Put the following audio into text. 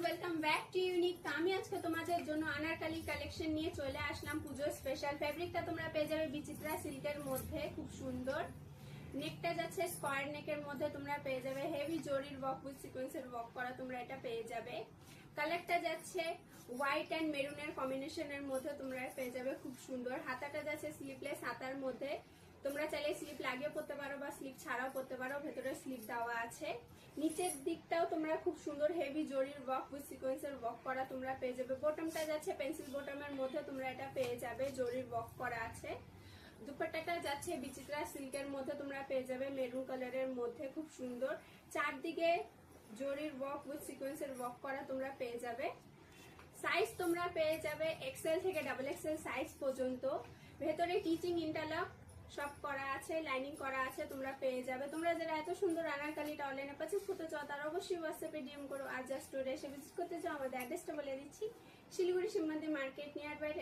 Welcome back to unique. আমি আজকে তোমাদের জন্য আনারকলি কালেকশন নিয়ে চলে আসলাম। পুজোর স্পেশাল ফেব্রিকটা তোমরা পেয়ে যাবে বিচিত্রা সিল্কের মধ্যে, খুব সুন্দর। নেকটা যাচ্ছে স্কোয়ার নেকের মধ্যে, তোমরা পেয়ে যাবে হেভি জরির ওয়ার্ক উইথ সিকোয়েন্সের ওয়ার্ক করা, তোমরা এটা পেয়ে যাবে। কালারটা যাচ্ছে হোয়াইট অ্যান্ড মেরুনের কম্বিনেশনের মধ্যে, তোমরা পেয়ে যাবে খুব সুন্দর। হাতাটা যাচ্ছে স্লিভলেস হাতার মধ্যে, তোমরা চাইলে স্লিপ লাগিয়ে পড়তে পারো বা স্লিপ ছাড়াও পড়তে পারো, ভেতরে স্লিপ দেওয়া আছে। নিচের দিকটাও তোমরা খুব সুন্দর হেভি জরির ওয়ার্ক উইথ সিকোয়েন্সের ওয়ার্ক করা তোমরা পেয়ে যাবে। বটমটা যাচ্ছে পেন্সিল বটমের মধ্যে, তোমরা এটা পেয়ে যাবে, জরির ওয়ার্ক করা আছে। দুপাট্টাটা যাচ্ছে বিচিত্রা সিল্কের মধ্যে, তোমরা পেয়ে যাবে মেরুন কালারের মধ্যে, খুব সুন্দর। চারদিকে জরির ওয়ার্ক উইথ সিকোয়েন্সের ওয়ার্ক করা তোমরা পেয়ে যাবে। সাইজ তোমরা পেয়ে যাবে এক্সেল থেকে ডাবল এক্সেল সাইজ পর্যন্ত। ভেতরে টিচিং ইন্টারলক সব করা আছে, লাইনিং করা আছে, তোমরা পেয়ে যাবে। তোমরা যারা এত সুন্দর আনারকলিটা অনলাইনে পারচেজ করতে চাও তারা অবশ্যই হোয়াটসঅ্যাপে ডিএম করো। আর যা স্টোরে এসে ভিজিট করতে চাও আমাদের অ্যাড্রেসটা বলে দিচ্ছি, শিলিগুড়ি শিব মন্দির মার্কেট নিয়ার বাই।